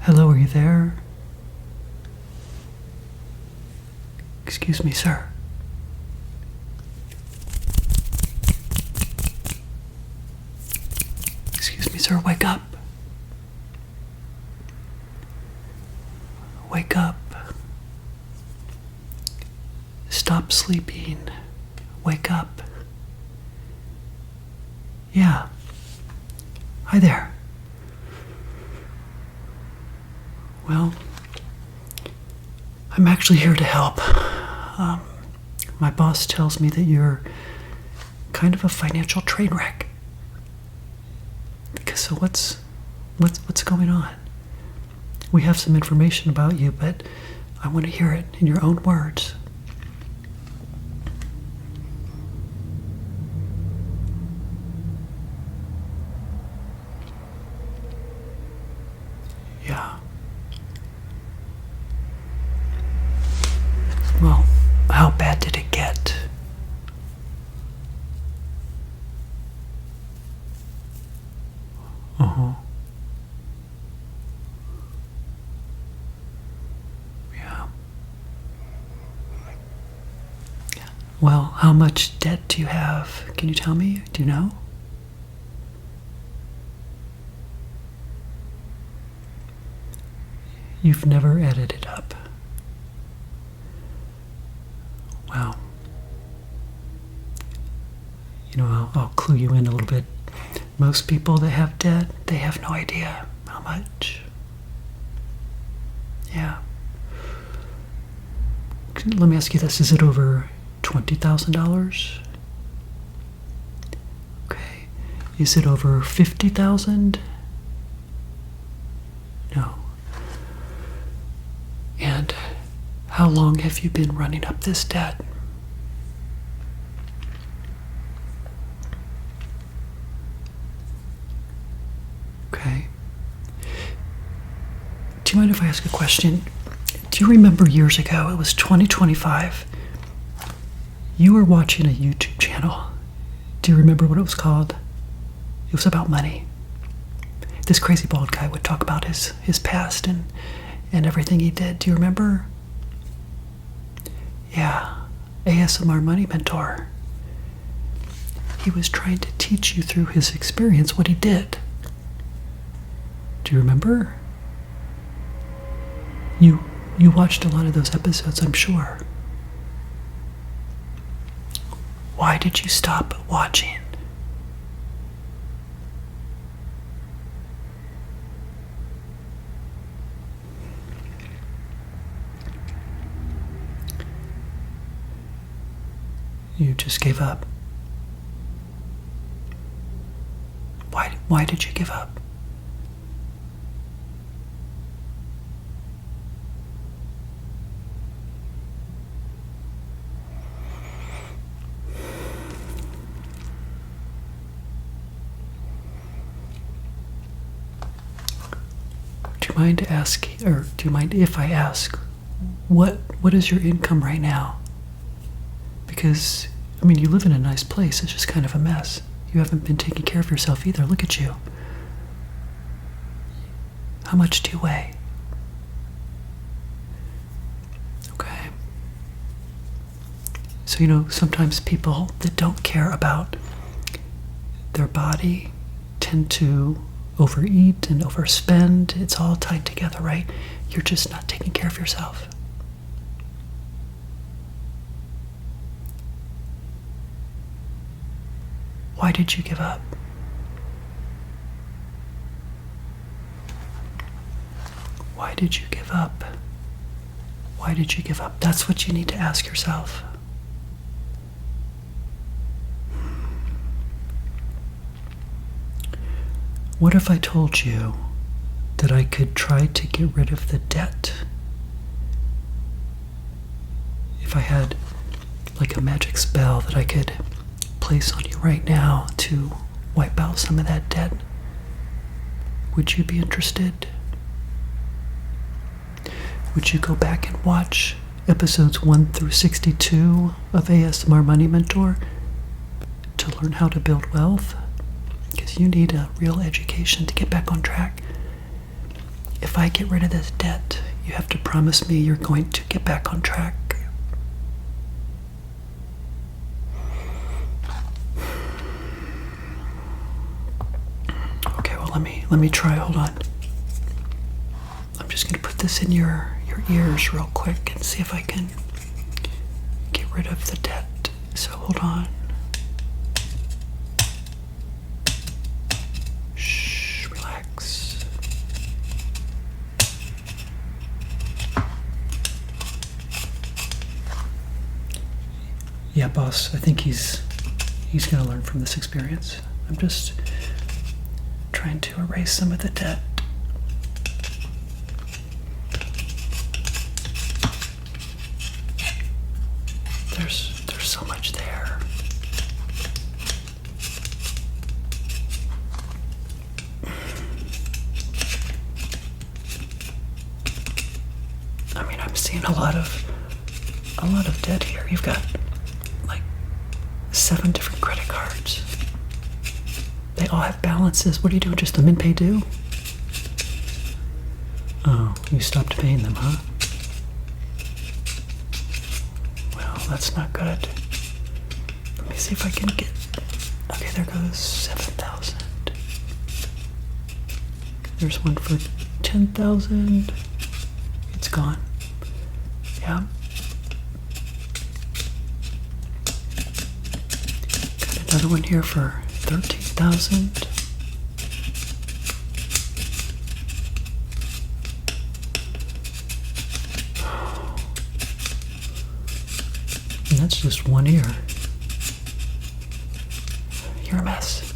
Hello, are you there? Excuse me, sir. Excuse me, sir, wake up. Wake up. Stop sleeping. Wake up. Yeah. Hi there. Well, I'm actually here to help. My boss tells me that you're kind of a financial train wreck. So what's going on? We have some information about you, but I want to hear it in your own words. Yeah. Well, how bad did it get? Uh-huh. Yeah. Well, how much debt do you have? Can you tell me? Do you know? You've never added it up. Wow. I'll clue you in a little bit. Most people that have debt, they have no idea how much. Yeah. Let me ask you this. Is it over $20,000? Okay. Is it over $50,000? No. And how long have you been running up this debt? Okay. Do you mind if I ask a question? Do you remember years ago, it was 2025, you were watching a YouTube channel. Do you remember what it was called? It was about money. This crazy bald guy would talk about his past and everything he did. Do you remember? Yeah, ASMR Money Mentor. He was trying to teach you through his experience what he did. Do you remember? You watched a lot of those episodes, I'm sure. Why did you stop watching? You just gave up. Why did you give up? Do you mind if I ask, what is your income right now? Because, you live in a nice place, it's just kind of a mess. You haven't been taking care of yourself either, look at you. How much do you weigh? Okay. So, sometimes people that don't care about their body tend to overeat and overspend. It's all tied together, right? You're just not taking care of yourself. Why did you give up? Why did you give up? Why did you give up? That's what you need to ask yourself. What if I told you that I could try to get rid of the debt? If I had like a magic spell that I could place on you right now to wipe out some of that debt, would you be interested? Would you go back and watch episodes 1 through 62 of ASMR Money Mentor to learn how to build wealth? Because you need a real education to get back on track. if I get rid of this debt, you have to promise me you're going to get back on track. Okay, well, let me try. Hold on. I'm just going to put this in your ears real quick and see if I can get rid of the debt. So hold on. Shh, relax. Yeah, boss, I think he's going to learn from this experience. I'm just trying to erase some of the debt. There's so much there. I mean, I'm seeing a lot of debt here. You've got like 7 different credit cards. They all have balances. What are you doing? Just them in pay due? Oh, you stopped paying them, huh? Well, that's not good. Let me see if I can get... Okay, there goes 7,000. There's one for 10,000. It's gone. Yeah. Got another one here for 13,000. And that's just one ear. You're a mess.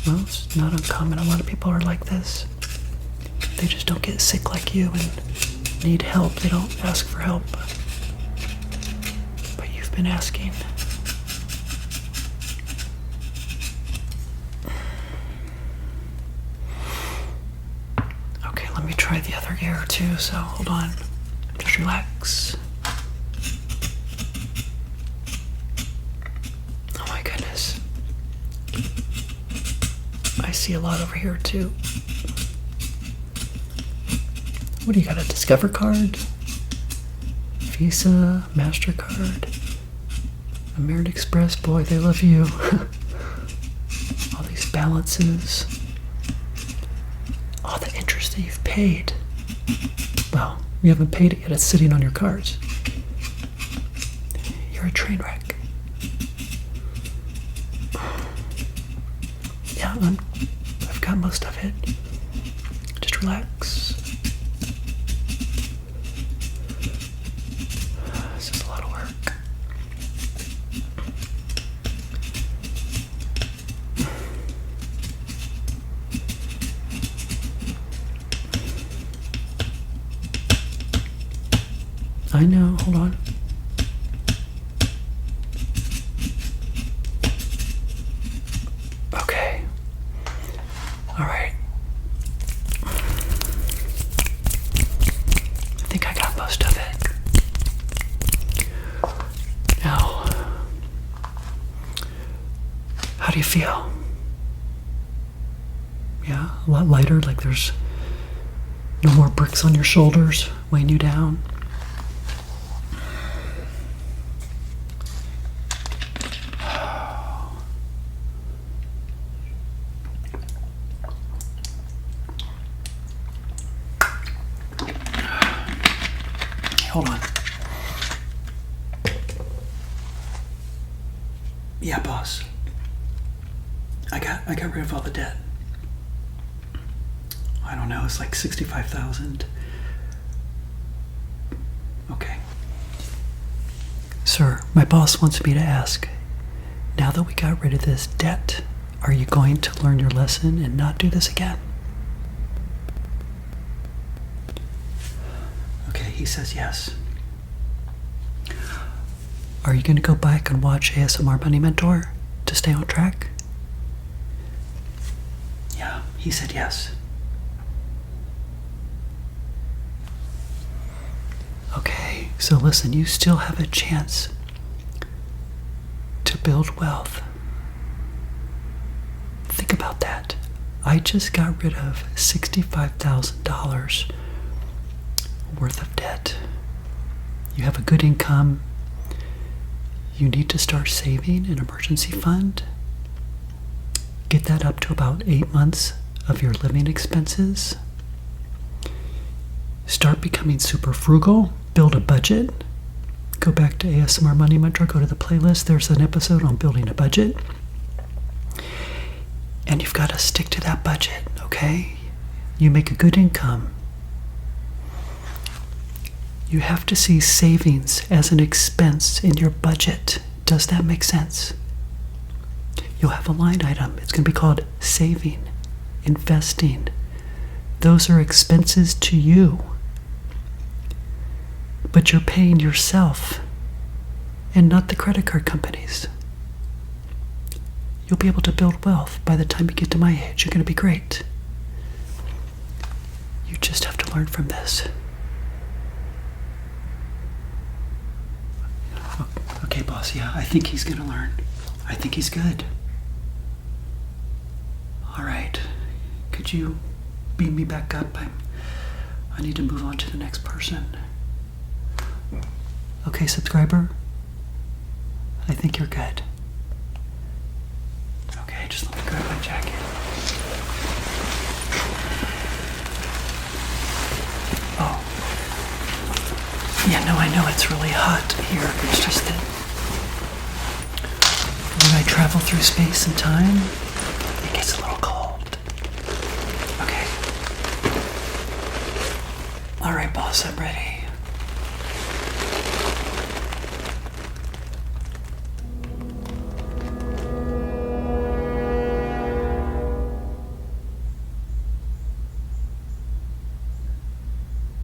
Well, it's not uncommon. A lot of people are like this. They just don't get sick like you and need help. They don't ask for help. But you've been asking. Okay, let me try the other ear too, so hold on. Just relax. Oh my goodness. I see a lot over here too. What do you got, a Discover card? Visa, MasterCard, American Express, boy, they love you. All these balances. All the interest that you've paid. Well, you haven't paid it yet, it's sitting on your cards. You're a train wreck. Yeah, I've got most of it. Just relax. This is a lot of work. I know, hold on. Okay. All right. I think I got most of it. Now, how do you feel? Yeah, a lot lighter, like there's no more bricks on your shoulders weighing you down. Hold on. Yeah, boss. I got rid of all the debt. I don't know, it's like 65,000. Okay. Sir, my boss wants me to ask, now that we got rid of this debt, are you going to learn your lesson and not do this again? Okay, he says yes. Are you going to go back and watch ASMR Money Mentor to stay on track? Yeah, he said yes. Okay, so listen, you still have a chance to build wealth. Think about that. I just got rid of $65,000 worth of debt. You have a good income. You need to start saving an emergency fund. Get that up to about 8 months of your living expenses. Start becoming super frugal. Build a budget. Go back to ASMR Money Mantra. Go to the playlist. There's an episode on building a budget. And you've got to stick to that budget, okay? You make a good income. You have to see savings as an expense in your budget. Does that make sense? You'll have a line item. It's going to be called saving, investing. Those are expenses to you. But you're paying yourself and not the credit card companies. You'll be able to build wealth by the time you get to my age. You're going to be great. You just have to learn from this. Okay, boss, yeah, I think he's going to learn. I think he's good. All right. Could you beam me back up? I need to move on to the next person. Okay, subscriber. I think you're good. Okay, just let me grab my jacket. Oh. Yeah, no, I know it's really hot here. It's just that when I travel through space and time, it gets a little cold. Okay. All right, boss, I'm ready.